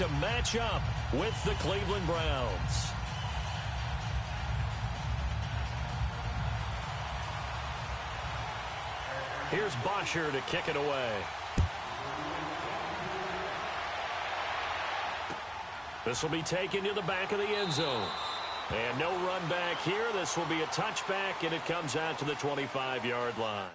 to match up with the Cleveland Browns. Here's Bosher to kick it away. This will be taken to the back of the end zone. And no run back here. This will be a touchback, and it comes out to the 25-yard line.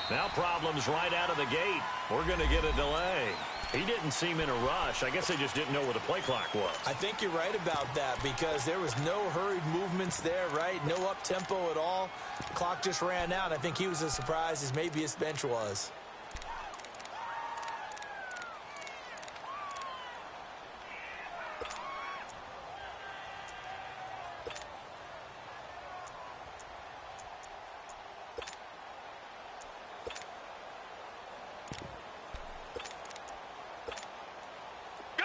Now problems right out of the gate. We're going to get a delay. He didn't seem in a rush. I guess they just didn't know where the play clock was. I think you're right about that because there was no hurried movements there, right? No up-tempo at all. Clock just ran out. I think he was as surprised as maybe his bench was.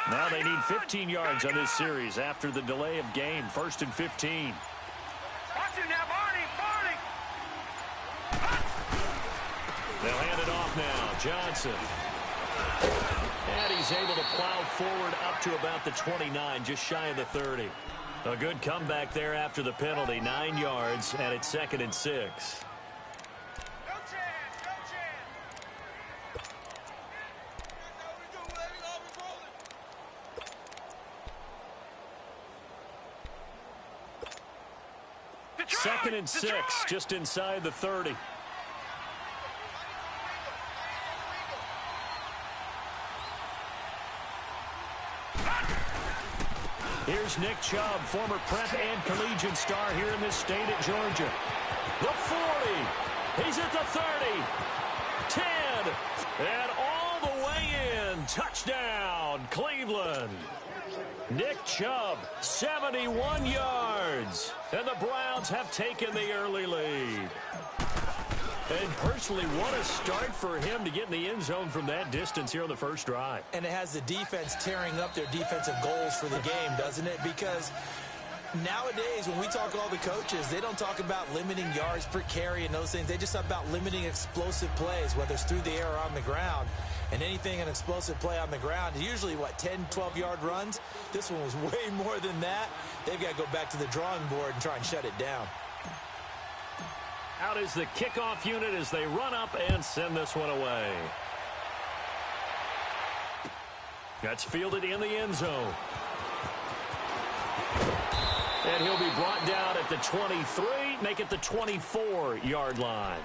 Now they need 15 yards on this series after the delay of game. 1st and 15. Watch it now, Barney! They'll hand it off now. Johnson. And he's able to plow forward up to about the 29, just shy of the 30. A good comeback there after the penalty. 9 yards, and it's 2nd and 6. Second and 6, just inside the 30. Here's Nick Chubb, former prep and collegiate star here in this state at Georgia. The 40. He's at the 30. 10. And all the way in. Touchdown, Cleveland. Nick Chubb, 71 yards. And the Browns have taken the early lead. And personally, what a start for him to get in the end zone from that distance here on the first drive. And it has the defense tearing up their defensive goals for the game, doesn't it? Because nowadays, when we talk to all the coaches, they don't talk about limiting yards per carry and those things. They just talk about limiting explosive plays, whether it's through the air or on the ground. And anything an explosive play on the ground is usually, 10, 12-yard runs. This one was way more than that. They've got to go back to the drawing board and try and shut it down. Out is the kickoff unit as they run up and send this one away. That's fielded in the end zone. And he'll be brought down at the 23, make it the 24-yard line.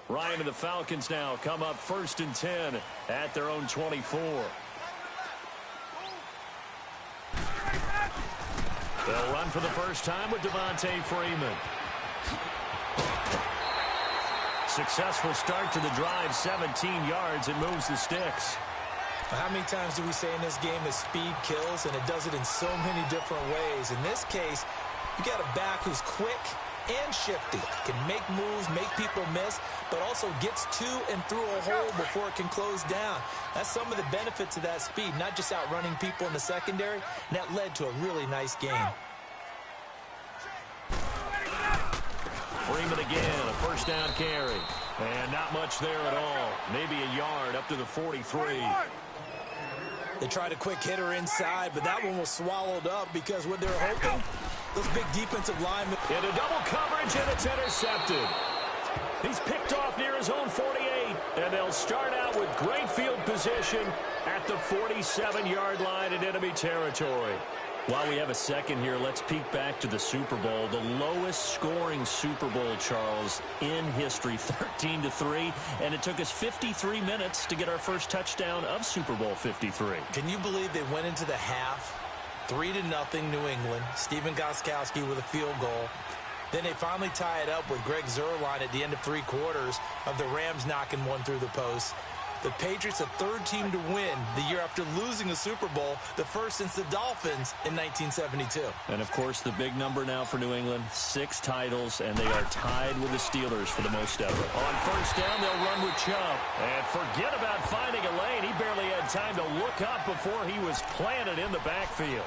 Ryan and the Falcons now come up 1st and 10 at their own 24. They'll run for the first time with Devontae Freeman. Successful start to the drive, 17 yards, and moves the sticks. How many times do we say in this game that speed kills, and it does it in so many different ways? In this case, you got a back who's quick and shifty, can make moves, make people miss, but also gets to and through a hole before it can close down. That's some of the benefits of that speed, not just outrunning people in the secondary, and that led to a really nice game. Freeman again, a first down carry. And not much there at all. Maybe a yard up to the 43. They tried a quick hitter inside, but that one was swallowed up because what they're hoping, those big defensive linemen. Into double coverage, and it's intercepted. He's picked off near his own 48, and they'll start out with great field position at the 47-yard line in enemy territory. While we have a second here, let's peek back to the Super Bowl. The lowest scoring Super Bowl, Charles, in history, 13-3. And it took us 53 minutes to get our first touchdown of Super Bowl 53. Can you believe they went into the half, 3-0 New England, Stephen Gostkowski with a field goal. Then they finally tie it up with Greg Zuerlein at the end of 3 quarters of the Rams knocking one through the post. The Patriots, a third team to win the year after losing a Super Bowl, the first since the Dolphins in 1972. And, of course, the big number now for New England, 6 titles, and they are tied with the Steelers for the most ever. On first down, they'll run with Chubb. And forget about finding a lane. He barely had time to look up before he was planted in the backfield.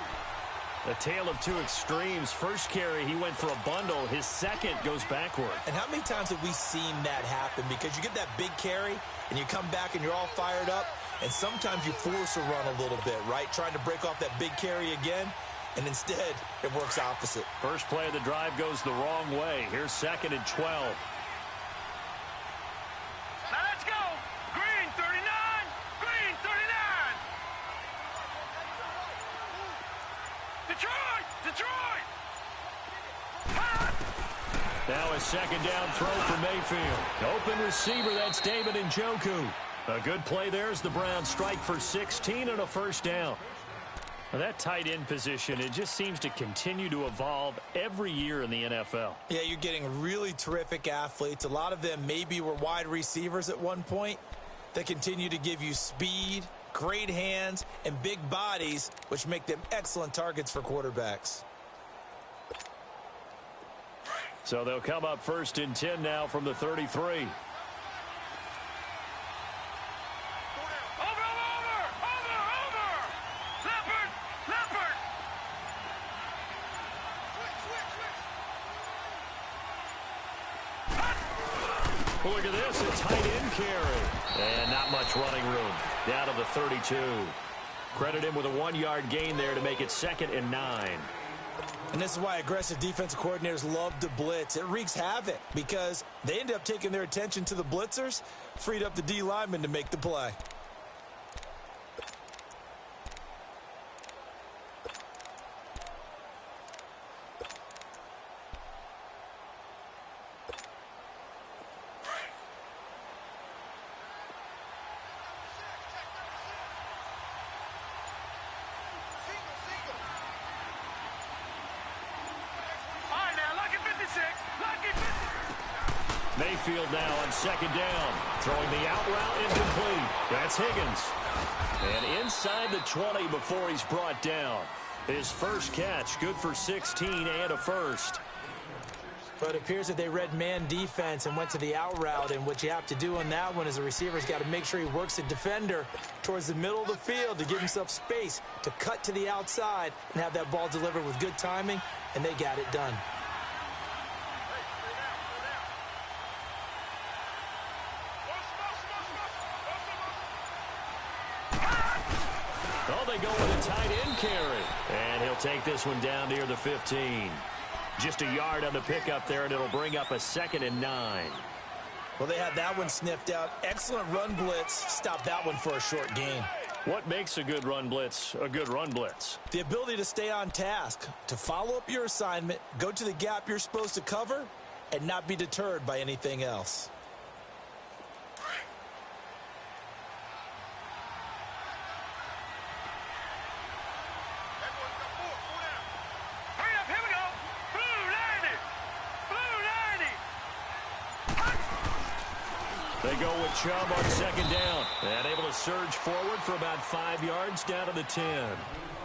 A tale of 2 extremes. First carry, he went for a bundle. His second goes backward. And how many times have we seen that happen? Because you get that big carry, and you come back and you're all fired up, and sometimes you force a run a little bit, right? Trying to break off that big carry again, and instead it works opposite. First play of the drive goes the wrong way. Here's 2nd and 12. Now let's go. Green 39. Green 39. Detroit. Detroit. Now a 2nd down throw for Mayfield. Open receiver, that's David Njoku. A good play there as the Browns strike for 16 and a first down. Now that tight end position, it just seems to continue to evolve every year in the NFL. Yeah, you're getting really terrific athletes. A lot of them maybe were wide receivers at one point. They continue to give you speed, great hands, and big bodies, which make them excellent targets for quarterbacks. So they'll come up 1st and 10 now from the 33. Over. Leopard. Leopard. Look at this, a tight end carry. And not much running room. Down to the 32. Credit him with a 1-yard gain there to make it 2nd and 9. And this is why aggressive defensive coordinators love to blitz. It wreaks havoc because they end up taking their attention to the blitzers, freed up the D lineman to make the play. Mayfield now on 2nd down. Throwing the out route incomplete. That's Higgins. And inside the 20 before he's brought down. His first catch, good for 16 and a first. But it appears that they read man defense and went to the out route. And what you have to do on that one is the receiver's got to make sure he works the defender towards the middle of the field to give himself space to cut to the outside and have that ball delivered with good timing. And they got it done. Oh, they go with a tight end carry. And he'll take this one down near the 15. Just a yard on the pickup there, and it'll bring up a 2nd and 9. Well, they had that one sniffed out. Excellent run blitz. Stop that one for a short gain. What makes a good run blitz a good run blitz? The ability to stay on task, to follow up your assignment, go to the gap you're supposed to cover, and not be deterred by anything else. They go with Chubb on 2nd down. And able to surge forward for about 5 yards down to the 10.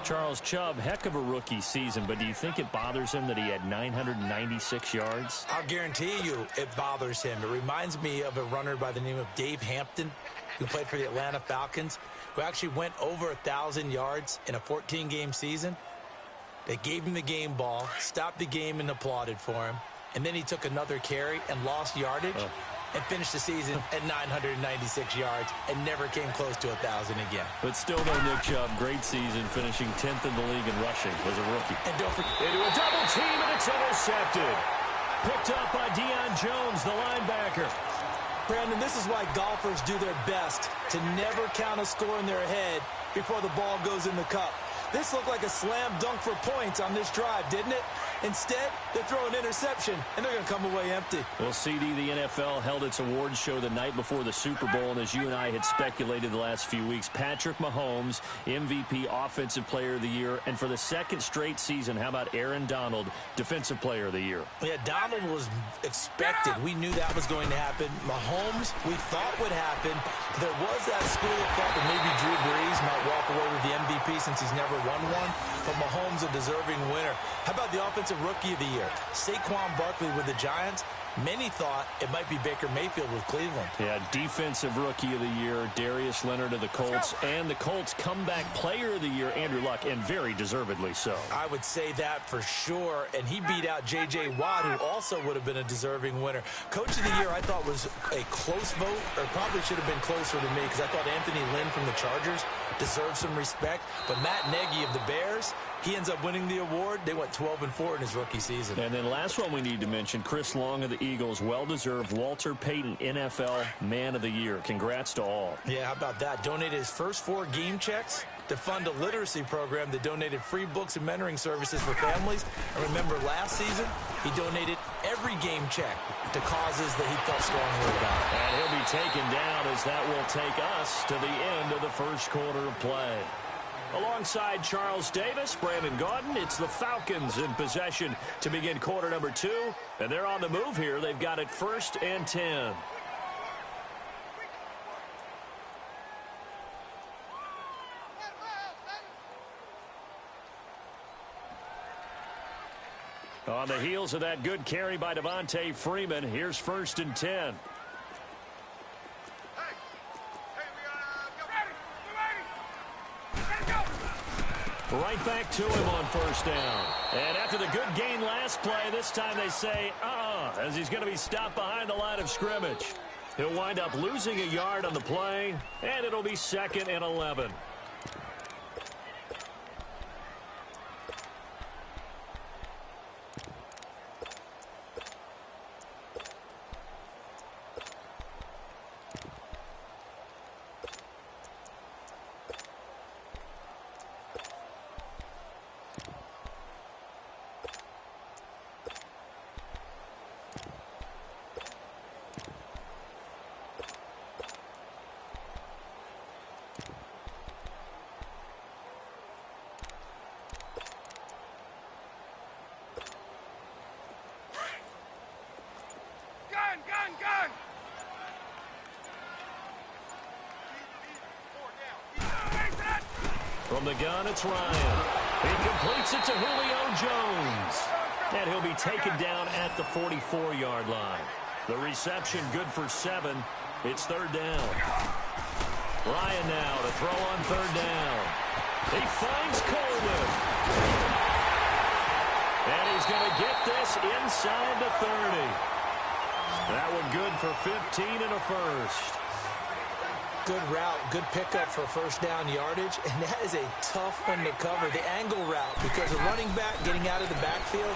Charles, Chubb, heck of a rookie season, but do you think it bothers him that he had 996 yards? I'll guarantee you it bothers him. It reminds me of a runner by the name of Dave Hampton, who played for the Atlanta Falcons, who actually went over 1,000 yards in a 14-game season. They gave him the game ball, stopped the game, and applauded for him. And then he took another carry and lost yardage. And finished the season at 996 yards and never came close to 1,000 again. But still no Nick Chubb. Great season, finishing 10th in the league in rushing as a rookie. And don't forget, into a double team, and it's intercepted. Picked up by Deion Jones, the linebacker. Brandon, this is why golfers do their best to never count a score in their head before the ball goes in the cup. This looked like a slam dunk for points on this drive, didn't it? Instead, they throw an interception, and they're going to come away empty. Well, CD, the NFL held its awards show the night before the Super Bowl, and as you and I had speculated the last few weeks, Patrick Mahomes, MVP, Offensive Player of the Year, and for the second straight season, how about Aaron Donald, Defensive Player of the Year? Yeah, Donald was expected. We knew that was going to happen. Mahomes, we thought would happen. There was that school of thought that maybe Drew Brees might walk away with the MVP since he's never won one, but Mahomes a deserving winner. How about the Offensive Rookie of the Year? Saquon Barkley with the Giants. Many thought it might be Baker Mayfield with Cleveland. Yeah, Defensive Rookie of the Year, Darius Leonard of the Colts, and the Colts Comeback Player of the Year, Andrew Luck, and very deservedly so. I would say that for sure, and he beat out J.J. Watt, who also would have been a deserving winner. Coach of the Year, I thought, was a close vote, or probably should have been closer than me, because I thought Anthony Lynn from the Chargers deserved some respect, but Matt Nagy of the Bears, he ends up winning the award. They went 12-4 in his rookie season. And then last one we need to mention, Chris Long of the Eagles, well-deserved Walter Payton NFL Man of the Year. Congrats to all. Yeah, how about that? Donated his first 4 game checks to fund a literacy program that donated free books and mentoring services for families. And remember, last season, he donated every game check to causes that he felt strongly about. And he'll be taken down as that will take us to the end of the first quarter of play. Alongside Charles Davis, Brandon Gaudin, it's the Falcons in possession to begin quarter number 2. And they're on the move here. They've got it 1st and 10. On the heels of that good carry by Devontae Freeman, here's 1st and 10. Right back to him on 1st down. And after the good gain last play, this time they say, as he's going to be stopped behind the line of scrimmage. He'll wind up losing a yard on the play, and it'll be 2nd and 11. Gun! From the gun, it's Ryan. He completes it to Julio Jones. And he'll be taken down at the 44-yard line. The reception good for 7. It's 3rd down. Ryan now to throw on 3rd down. He finds Coleman. And he's going to get this inside the 30. That one good for 15 and a first. Good route, good pickup for 1st down yardage, and that is a tough one to cover. The angle route, because a running back getting out of the backfield,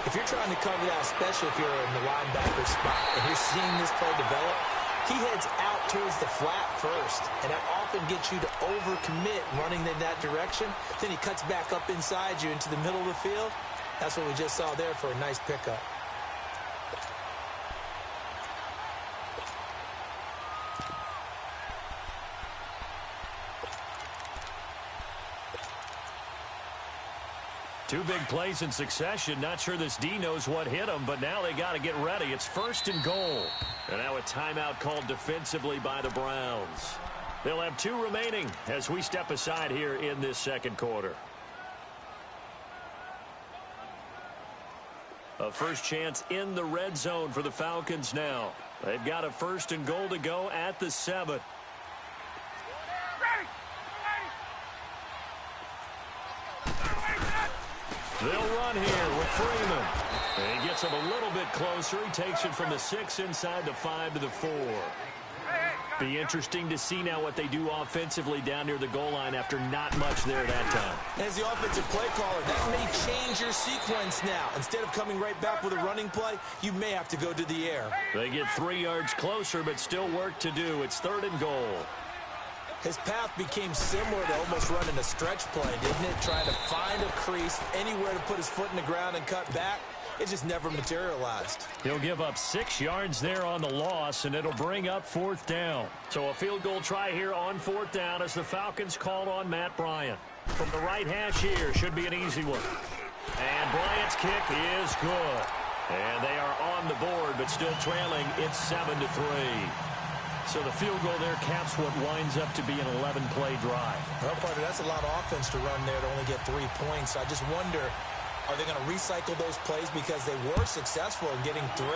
if you're trying to cover that, especially if you're in the linebacker spot, and you're seeing this play develop, he heads out towards the flat first, and that often gets you to overcommit running in that direction. Then he cuts back up inside you into the middle of the field. That's what we just saw there for a nice pickup. Two big plays in succession. Not sure this D knows what hit him, but now they got to get ready. It's 1st and goal. And now a timeout called defensively by the Browns. They'll have 2 remaining as we step aside here in this 2nd quarter. A first chance in the red zone for the Falcons now. They've got a 1st and goal to go at the 7. They'll run here with Freeman. And he gets him a little bit closer. He takes it from the 6 inside the 5 to the 4. Be interesting to see now what they do offensively down near the goal line after not much there that time. As the offensive play caller, that may change your sequence now. Instead of coming right back with a running play, you may have to go to the air. They get 3 yards closer, but still work to do. It's 3rd and goal. His path became similar to almost running a stretch play, didn't it? Trying to find a crease, anywhere to put his foot in the ground and cut back. It just never materialized. He'll give up 6 yards there on the loss, and it'll bring up 4th down. So a field goal try here on 4th down as the Falcons called on Matt Bryant. From the right hash here, should be an easy one. And Bryant's kick is good. And they are on the board, but still trailing. It's 7-3. So the field goal there caps what winds up to be an 11-play drive. Well, partner, that's a lot of offense to run there to only get 3 points. I just wonder, are they going to recycle those plays because they were successful in getting 3?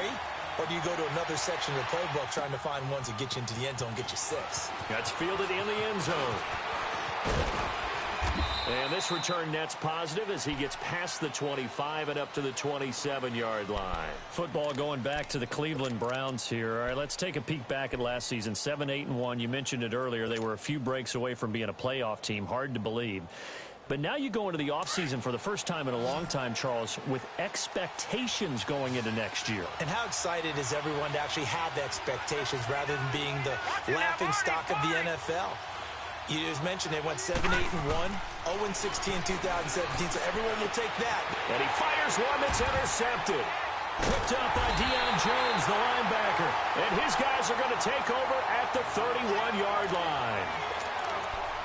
Or do you go to another section of the playbook trying to find ones that get you into the end zone, get you 6? That's fielded in the end zone. And this return net's positive as he gets past the 25 and up to the 27-yard line. Football going back to the Cleveland Browns here. All right, let's take a peek back at last season. 7-8-1. You mentioned it earlier. They were a few breaks away from being a playoff team. Hard to believe. But now you go into the offseason for the first time in a long time, Charles, with expectations going into next year. And how excited is everyone to actually have the expectations rather than being the laughing stock of the NFL? You just mentioned they went 7-8-1, 0-16 in 2017, so everyone will take that. And he fires one that's intercepted. Picked up by Deion Jones, the linebacker. And his guys are going to take over at the 31-yard line.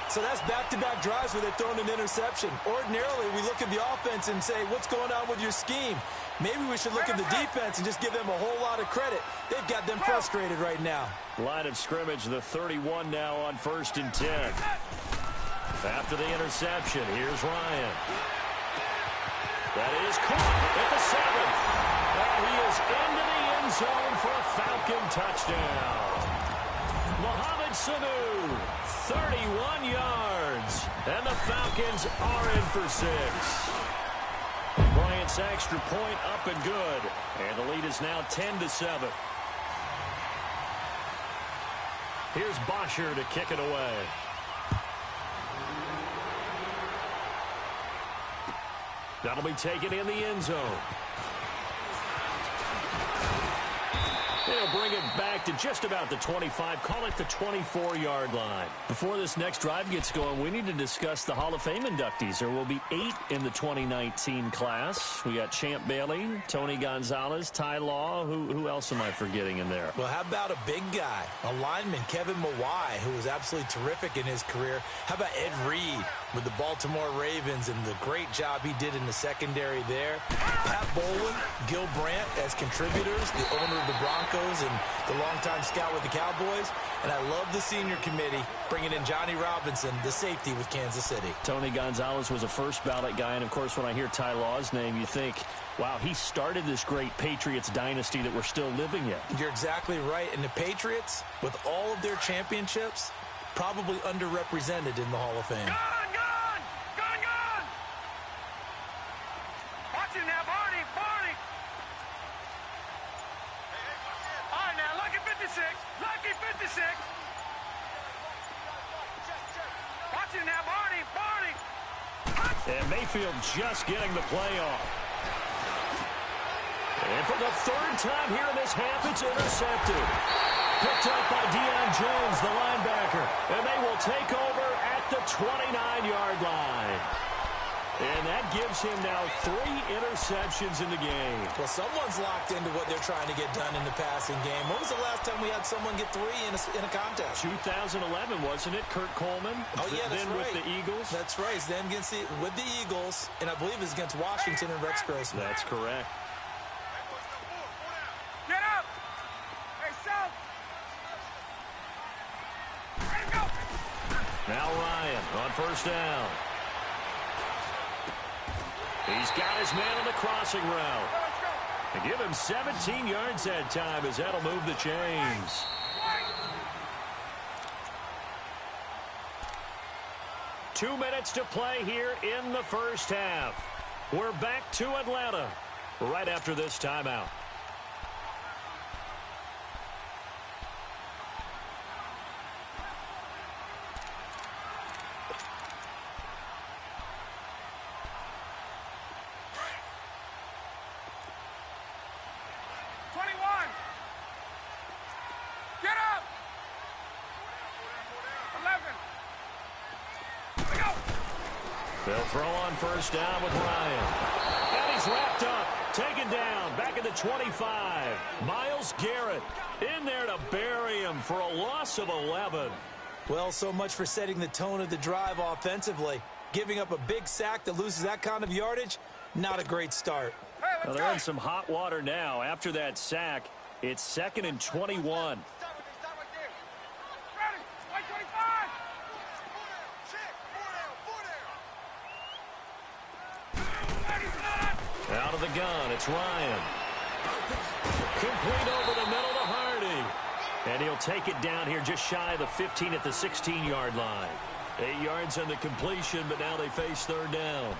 So that's back-to-back drives where they've thrown an interception. Ordinarily, we look at the offense and say, what's going on with your scheme? Maybe we should look at the defense and just give them a whole lot of credit. They've got them frustrated right now. Line of scrimmage, the 31 now on 1st and 10. After the interception, here's Ryan. That is caught at the 7th. And he is into the end zone for a Falcon touchdown. Mohamed Sanu, 31 yards. And the Falcons are in for 6. Bryant's extra point up and good. And the lead is now 10-7. Here's Bosher to kick it away. That'll be taken in the end zone. They'll bring it back to just about the 25. Call it the 24-yard line. Before this next drive gets going, we need to discuss the Hall of Fame inductees. There will be 8 in the 2019 class. We got Champ Bailey, Tony Gonzalez, Ty Law. Who else am I forgetting in there? Well, how about a big guy, a lineman, Kevin Mawai, who was absolutely terrific in his career. How about Ed Reed with the Baltimore Ravens and the great job he did in the secondary there. Pat Bowlen, Gil Brandt as contributors, the owner of the Broncos and the longtime scout with the Cowboys. And I love the senior committee bringing in Johnny Robinson, the safety with Kansas City. Tony Gonzalez was a first ballot guy. And, of course, when I hear Ty Law's name, you think, wow, he started this great Patriots dynasty that we're still living in. You're exactly right. And the Patriots, with all of their championships, probably underrepresented in the Hall of Fame. Gone! Watch it now, Barney! All right, now, lucky 56. Lucky 56. Watch it now, Barney! And Mayfield just getting the play off. And for the 3rd time here in this half, it's intercepted. Picked up by Deion Jones, the linebacker. And they will take over at the 29-yard line. And that gives him now 3 interceptions in the game. Well, someone's locked into what they're trying to get done in the passing game. When was the last time we had someone get 3 in a contest? 2011, wasn't it? Kurt Coleman. Oh, yeah, that's then right. with the Eagles. That's right. Then with the Eagles, and I believe it's against Washington and Rex Grossman. That's correct. Get up! Hey, South! Ready to go! Now Ryan on 1st down. He's got his man on the crossing route. And give him 17 yards that time as that'll move the chains. Two minutes to play here in the first half. We're back to Atlanta right after this timeout. Get up! 11. They'll throw on first down with Ryan. And he's wrapped up. Taken down. Back at the 25. Myles Garrett in there to bury him for a loss of 11. Well, so much for setting the tone of the drive offensively. Giving up a big sack that loses that kind of yardage, not a great start. Well, they're in some hot water now. After that sack, it's 2nd and 21. Out of the gun, it's Ryan. Complete over the middle to Hardy. And he'll take it down here just shy of the 15 at the 16-yard line. 8 yards on the completion, but now they face third down.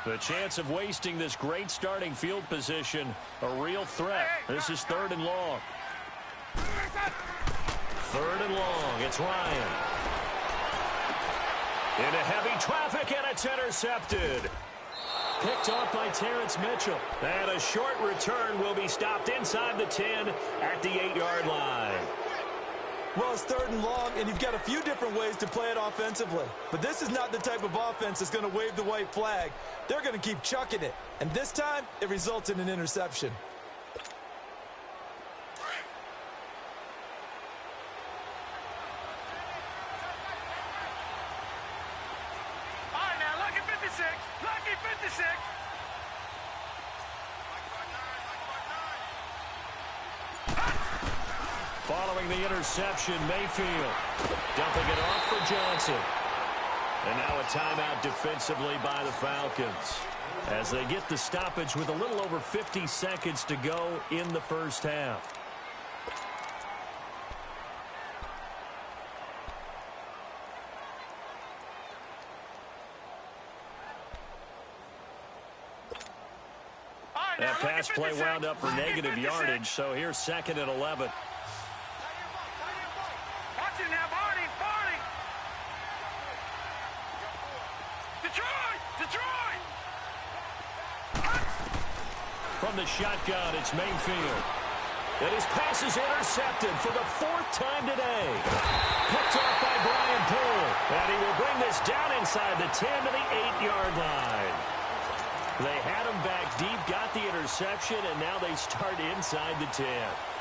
The chance of wasting this great starting field position, a real threat. This is 3rd and long. 3rd and long. It's Ryan. Into heavy traffic, and it's intercepted. Picked off by Terrence Mitchell. And a short return will be stopped inside the 10 at the 8-yard line. Well, it's 3rd and long, and you've got a few different ways to play it offensively. But this is not the type of offense that's going to wave the white flag. They're going to keep chucking it. And this time, it results in an interception. All right, now, lucky 56. Lucky 56. Following the interception, Mayfield dumping it off for Johnson. And now a timeout defensively by the Falcons as they get the stoppage with a little over 50 seconds to go in the first half. Right, That pass play wound up for negative yardage, so here's 2nd and 11. Watch it now, Barney. Detroit! From the shotgun, it's Mayfield. And his pass is intercepted for the 4th time today. Picked off by Brian Poole. And he will bring this down inside the 10 to the 8-yard line. They had him back deep, got the interception, and now they start inside the 10.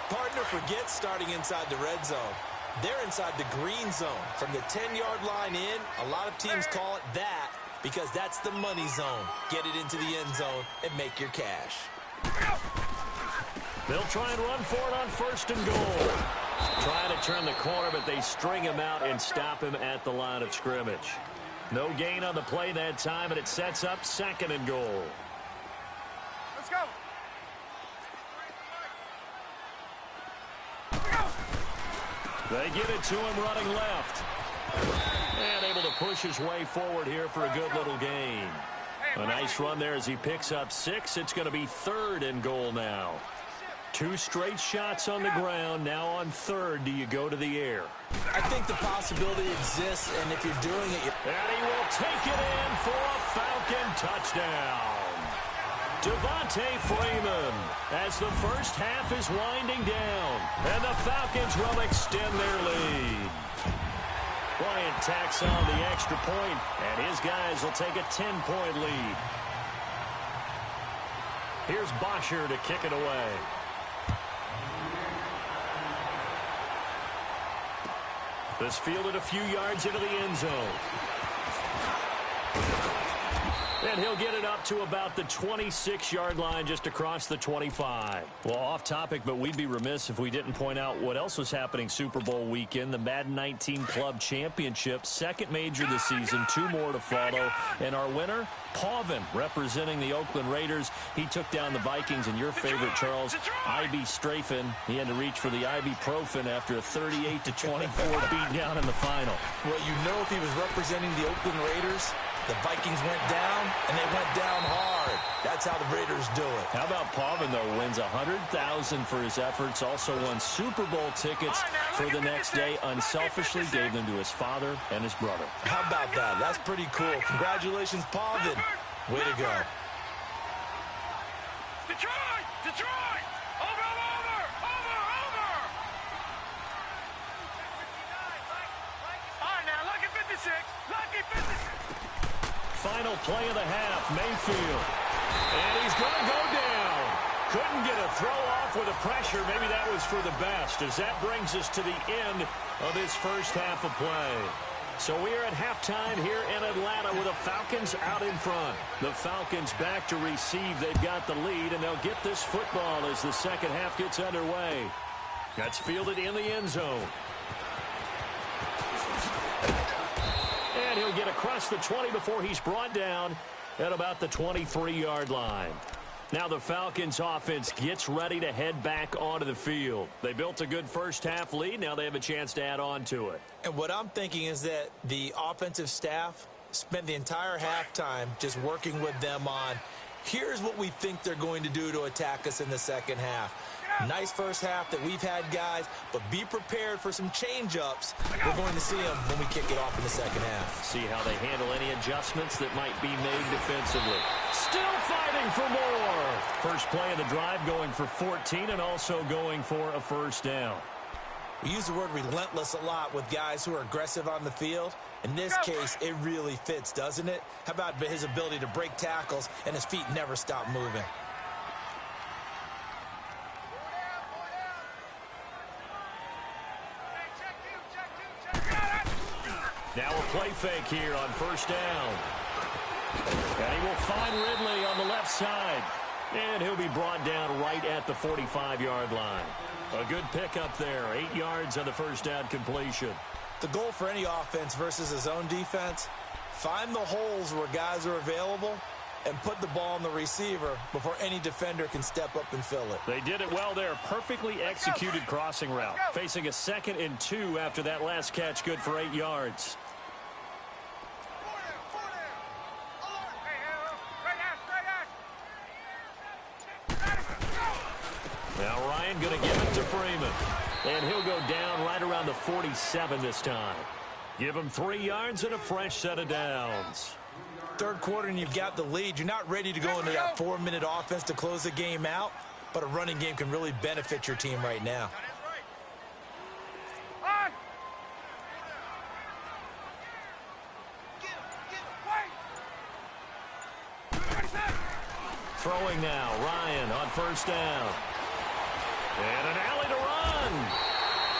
Partner forgets starting inside the red zone. They're inside the green zone. From the 10-yard line in, a lot of teams call it that because that's the money zone. Get it into the end zone and make your cash. They'll try and run for it on 1st and goal. Trying to turn the corner, but they string him out and stop him at the line of scrimmage. No gain on the play that time, and it sets up 2nd and goal. Let's go. They get it to him running left. And able to push his way forward here for a good little gain. A nice run there as he picks up 6. It's going to be 3rd and goal now. 2 straight shots on the ground. Now on 3rd, do you go to the air? I think the possibility exists, and if you're doing it... And he will take it in for a Falcon touchdown. Devontae Freeman as the first half is winding down. And the Falcons will extend their lead. Bryant tacks on the extra point, and his guys will take a 10-point lead. Here's Bosher to kick it away. This fielded a few yards into the end zone. And he'll get it up to about the 26-yard line just across the 25. Well, off topic, but we'd be remiss if we didn't point out what else was happening Super Bowl weekend. The Madden 19 Club Championship, 2nd major this season, 2 more to follow. And our winner, Pavin, representing the Oakland Raiders. He took down the Vikings, and your favorite, Charles, Ibuprofen. He had to reach for the ibuprofen after a 38-24 beatdown in the final. Well, you know if he was representing the Oakland Raiders, the Vikings went down, and they went down hard. That's how the Raiders do it. How about Pavin, though, wins $100,000 for his efforts, also won Super Bowl tickets for the next day, unselfishly gave them to his father and his brother. How about that? That's pretty cool. Congratulations, Pavin. Way to go. Detroit! Over! Lucky 56. Final play of the half, Mayfield. And he's going to go down. Couldn't get a throw off with a pressure. Maybe that was for the best, as that brings us to the end of this first half of play. So we are at halftime here in Atlanta with the Falcons out in front. The Falcons back to receive. They've got the lead, and they'll get this football as the second half gets underway. That's fielded in the end zone. And he'll get across the 20 before he's brought down at about the 23-yard line. Now the Falcons offense gets ready to head back onto the field. They built a good first half lead. Now they have a chance to add on to it. And what I'm thinking is that the offensive staff spent the entire halftime just working with them on, here's what we think they're going to do to attack us in the second half. Nice first half that we've had, guys, but be prepared for some change-ups. We're going to see them when we kick it off in the second half. See how they handle any adjustments that might be made defensively. Still fighting for more. First play of the drive going for 14 and also going for a first down. We use the word relentless a lot with guys who are aggressive on the field. In this case, it really fits, doesn't it? How about his ability to break tackles and his feet never stop moving? Now a play fake here on first down. And he will find Ridley on the left side. And he'll be brought down right at the 45-yard line. A good pickup there. 8 yards on the first down completion. The goal for any offense versus a zone defense, find the holes where guys are available and put the ball on the receiver before any defender can step up and fill it. They did it well there. Perfectly executed crossing route. Facing a 2nd and 2 after that last catch. Good for 8 yards. Now Ryan going to give it to Freeman. And he'll go down right around the 47 this time. Give him 3 yards and a fresh set of downs. Third quarter and you've got the lead. You're not ready to go into that 4-minute offense to close the game out, but a running game can really benefit your team right now. Throwing now, Ryan on first down. And an alley to run.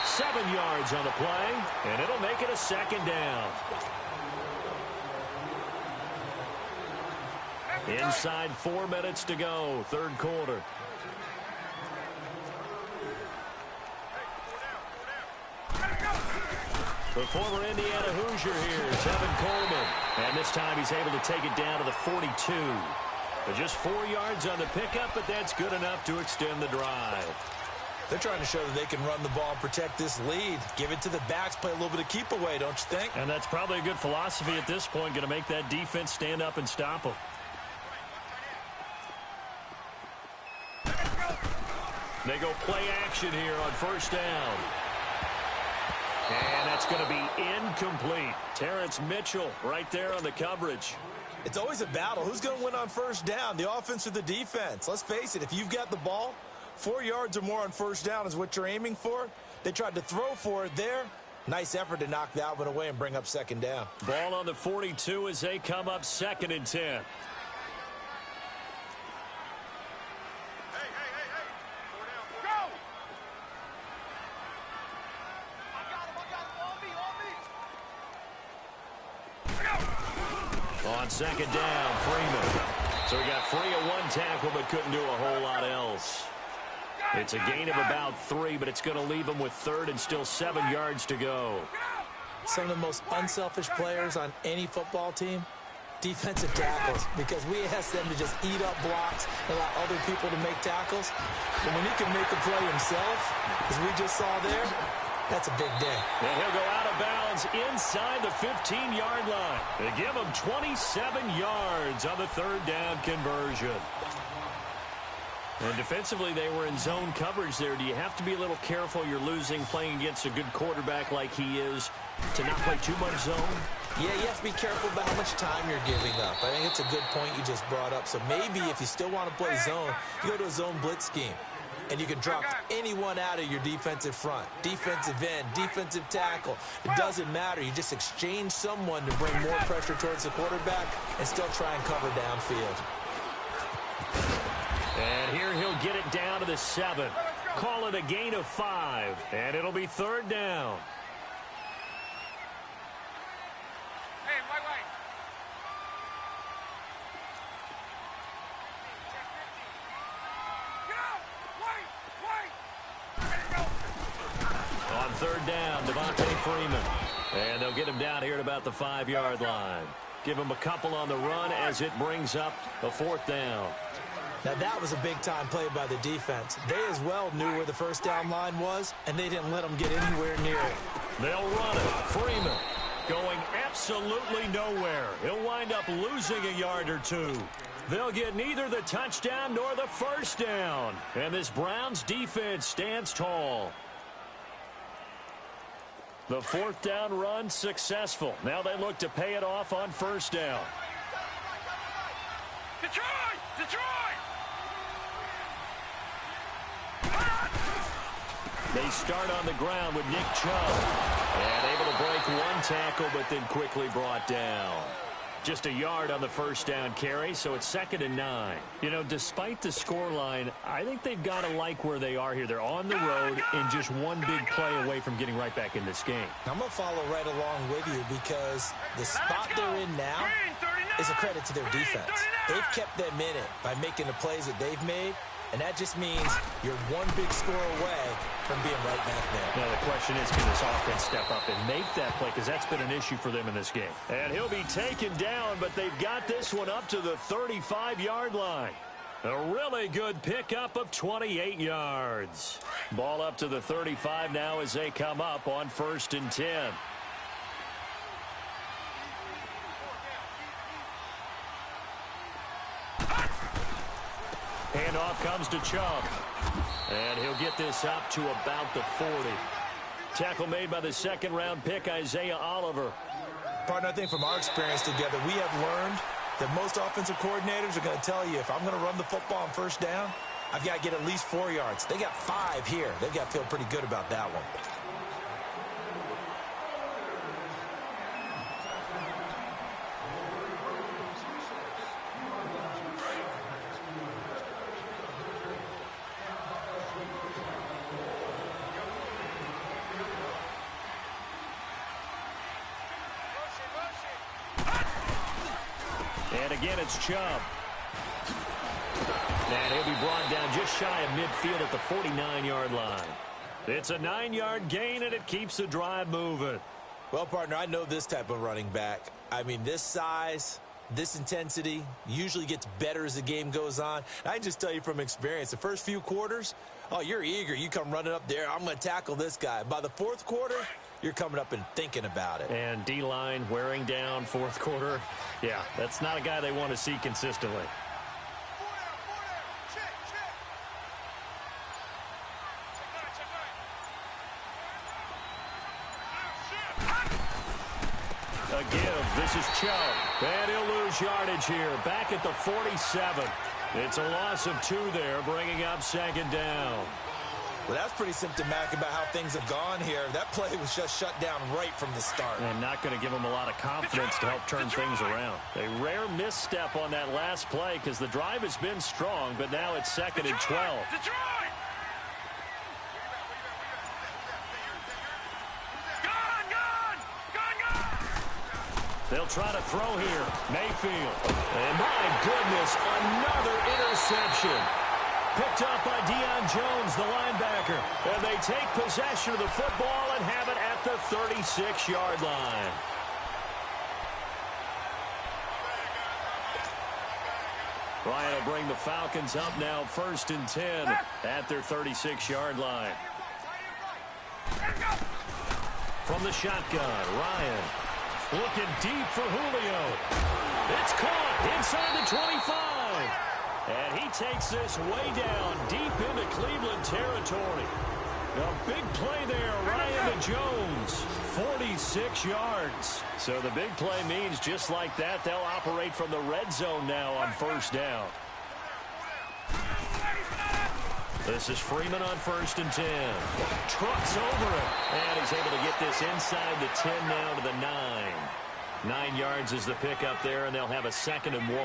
7 yards on the play, and it'll make it a second down. Inside 4 minutes to go, third quarter. The former Indiana Hoosier here, Tevin Coleman. And this time he's able to take it down to the 42. But just 4 yards on the pickup, but that's good enough to extend the drive. They're trying to show that they can run the ball and protect this lead. Give it to the backs, play a little bit of keep away, don't you think? And that's probably a good philosophy at this point, going to make that defense stand up and stop them. They go play action here on first down. And that's going to be incomplete. Terrence Mitchell right there on the coverage. It's always a battle. Who's going to win on first down, the offense or the defense? Let's face it, if you've got the ball, 4 yards or more on first down is what you're aiming for. They tried to throw for it there. Nice effort to knock that one away and bring up second down. Ball on the 42 as they come up 2nd and 10. On second down, Freeman. So he got free of 1 tackle but couldn't do a whole lot else. It's a gain of about 3, but it's going to leave him with 3rd and still 7 yards to go. Some of the most unselfish players on any football team, defensive tackles, because we ask them to just eat up blocks and allow other people to make tackles. But when he can make a play himself, as we just saw there, that's a big day. And he'll go out of bounds inside the 15-yard line. They give him 27 yards on the 3rd down conversion. And defensively, they were in zone coverage there. Do you have to be a little careful? You're losing playing against a good quarterback like he is to not play too much zone? Yeah, you have to be careful about how much time you're giving up. I think it's a good point you just brought up. So maybe if you still want to play zone, you go to a zone blitz scheme. and you can drop anyone out of your defensive front. Defensive end, defensive tackle. It doesn't matter. You just exchange someone to bring more pressure towards the quarterback and still try and cover downfield. And here he'll get it down to the 7. Call it a gain of 5, and it'll be 3rd down. Hey, wait. On 3rd down, Devontae Freeman. And they'll get him down here at about the 5-yard line. Give him a couple on the run as it brings up a 4th down. Now, that was a big-time play by the defense. They as well knew where the first down line was, and they didn't let them get anywhere near it. They'll run it. Freeman going absolutely nowhere. He'll wind up losing a yard or 2. They'll get neither the touchdown nor the first down. And this Browns defense stands tall. The 4th down run successful. Now they look to pay it off on 1st down. Detroit! They start on the ground with Nick Chubb. And able to break one tackle, but then quickly brought down. Just a yard on the first down carry, so it's 2nd and 9. You know, despite the scoreline, I think they've got to like where they are here. They're on the road and just one big play away from getting right back in this game. I'm going to follow right along with you because the spot they're in now is a credit to their defense. They've kept them in it by making the plays that they've made, and that just means you're one big score away from being right back there. Now the question is, can this offense step up and make that play? Because that's been an issue for them in this game. And he'll be taken down, but they've got this one up to the 35-yard line. A really good pickup of 28 yards. Ball up to the 35 now as they come up on 1st and 10. Handoff comes to Chubb. And he'll get this up to about the 40. Tackle made by the 2nd-round pick, Isaiah Oliver. Partner, I think from our experience together, we have learned that most offensive coordinators are going to tell you, if I'm going to run the football on 1st down, I've got to get at least 4 yards. They got 5 here. They've got to feel pretty good about that one. And again, it's Chubb. And he'll be brought down just shy of midfield at the 49-yard line. It's a 9-yard gain, and it keeps the drive moving. Well, partner, I know this type of running back. I mean, this size, this intensity usually gets better as the game goes on. And I can just tell you from experience, the first few quarters, oh, you're eager. You come running up there, I'm going to tackle this guy. By the 4th quarter, you're coming up and thinking about it. And D-line wearing down 4th quarter. Yeah, that's not a guy they want to see consistently. A give. This is Chubb. And he'll lose yardage here. Back at the 47. It's a loss of 2 there, bringing up 2nd down. Well, that's pretty symptomatic about how things have gone here. That play was just shut down right from the start. And not going to give them a lot of confidence to help turn things around. A rare misstep on that last play because the drive has been strong, but now it's 2nd and 12. Detroit! They'll try to throw here. Mayfield. And my goodness, another interception. Picked up by Deion Jones, the linebacker. And they take possession of the football and have it at the 36-yard line. Ryan will bring the Falcons up now 1st and 10 at their 36-yard line. From the shotgun, Ryan looking deep for Julio. It's caught inside the 25. And he takes this way down deep into Cleveland territory. A big play there, Ryan to Jones. 46 yards. So the big play means just like that, they'll operate from the red zone now on 1st down. This is Freeman on 1st and 10. Trucks over it. And he's able to get this inside the 10 now to the 9. 9 yards is the pickup there, and they'll have a 2nd and 1.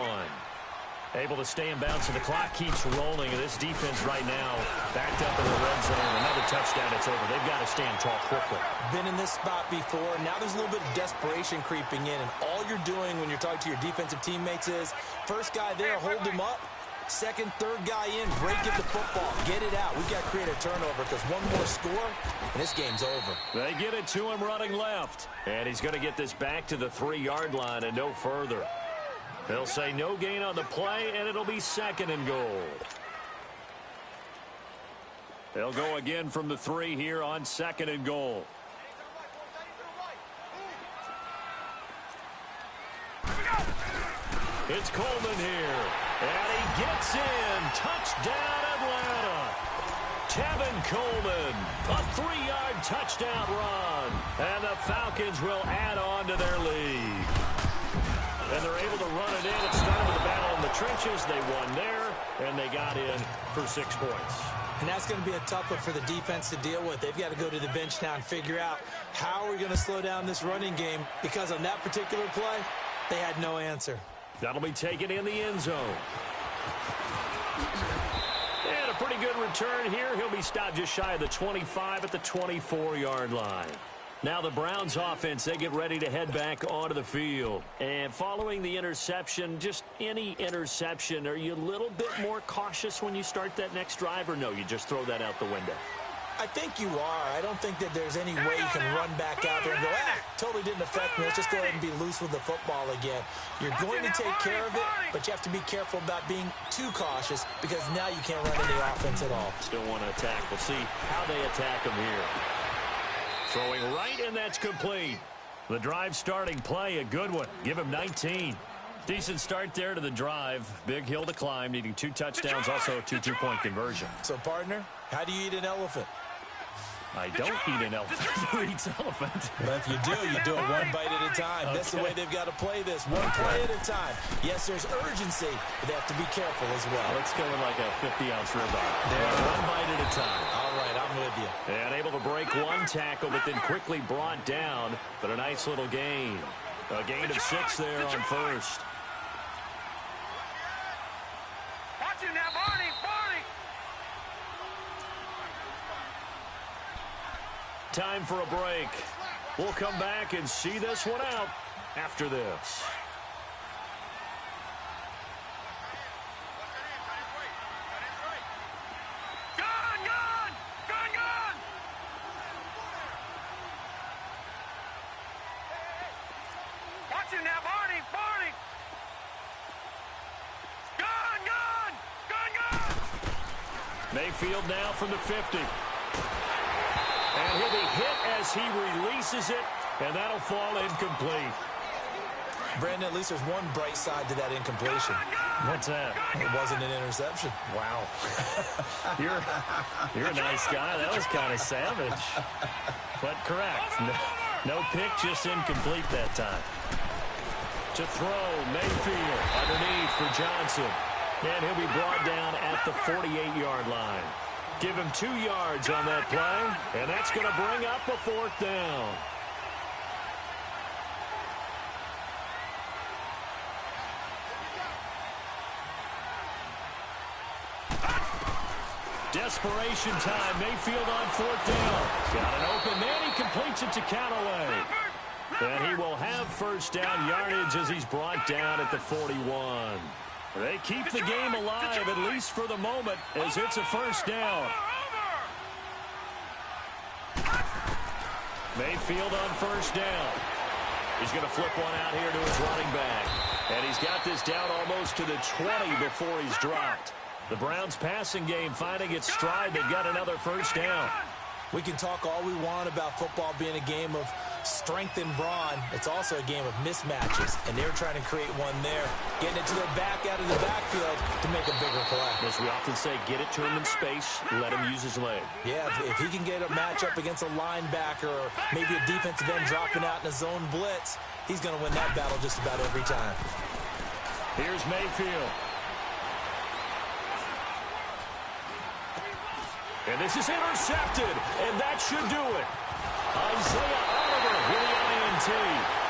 Able to stay in bounds, so the clock keeps rolling. And this defense right now backed up in the red zone. Another touchdown, it's over. They've got to stand tall quickly. Been in this spot before. Now there's a little bit of desperation creeping in. And all you're doing when you're talking to your defensive teammates is, first guy there, hold him up. Second, third guy in, break it the football. Get it out. We've got to create a turnover because one more score, and this game's over. They get it to him running left. And he's going to get this back to the 3-yard line and no further. They'll say no gain on the play, and it'll be 2nd and goal. They'll go again from the 3 here on 2nd and goal. It's Coleman here, and he gets in. Touchdown, Atlanta. Tevin Coleman, a 3-yard touchdown run, and the Falcons will add on to their lead. And they're able to run it in. It started with a battle in the trenches. They won there, and they got in for 6 points. And that's going to be a tough one for the defense to deal with. They've got to go to the bench now and figure out how we're going to slow down this running game, because on that particular play, they had no answer. That'll be taken in the end zone. And a pretty good return here. He'll be stopped just shy of the 25 at the 24-yard line. Now the Browns offense, they get ready to head back onto the field. And following the interception, just any interception, are you a little bit more cautious when you start that next drive, or no, you just throw that out the window? I think you are. I don't think that there's any way you can run back out there and go, totally didn't affect me. Let's just go ahead and be loose with the football again. You're going to take care of it, but you have to be careful about being too cautious, because now you can't run any offense at all. Still want to attack. We'll see how they attack them here. Throwing right, and that's complete. The drive starting play, a good one. Give him 19. Decent start there to the drive. Big hill to climb, needing 2 touchdowns, also a 2-2-point conversion. So, partner, how do you eat an elephant? I don't eat an elephant. Who eats elephant? But if you do it one bite at a time. Okay. That's the way they've got to play this. One play at a time. Yes, there's urgency, but they have to be careful as well. Let's go with like a 50-ounce ribeye. One bite at a time. All right, I'm with you. And able to break one tackle, but then quickly brought down. But a nice little gain. A gain of 6 there on first. Watch it now, Barney. Time for a break. We'll come back and see this one out after this. Gun! Watch it now, Barney. Gun! Mayfield now from the 50. And he'll be hit as he releases it, and that'll fall incomplete. Brandon, at least there's one bright side to that incompletion. What's that? It wasn't an interception. Wow. You're a nice guy. That was kind of savage. But correct. No pick, just incomplete that time. To throw, Mayfield underneath for Johnson. And he'll be brought down at the 48-yard line. Give him 2 yards on that play, and that's going to bring up a 4th down. Desperation time. Mayfield on 4th down. Got an open man. He completes it to Callaway. And he will have 1st down yardage as he's brought down at the 41. They keep the game alive, at least for the moment, as it's a 1st down. Mayfield on 1st down. He's going to flip one out here to his running back. And he's got this down almost to the 20 before he's dropped. The Browns passing game finding its stride. They've got another 1st down. We can talk all we want about football being a game of strength and brawn. It's also a game of mismatches, and they're trying to create one there, getting it to their back out of the backfield to make a bigger play. As we often say, get it to him in space, let him use his leg. Yeah, if he can get a matchup against a linebacker or maybe a defensive end dropping out in a zone blitz, he's going to win that battle just about every time. Here's Mayfield. And this is intercepted, and that should do it. Isaiah Oliver with the INT.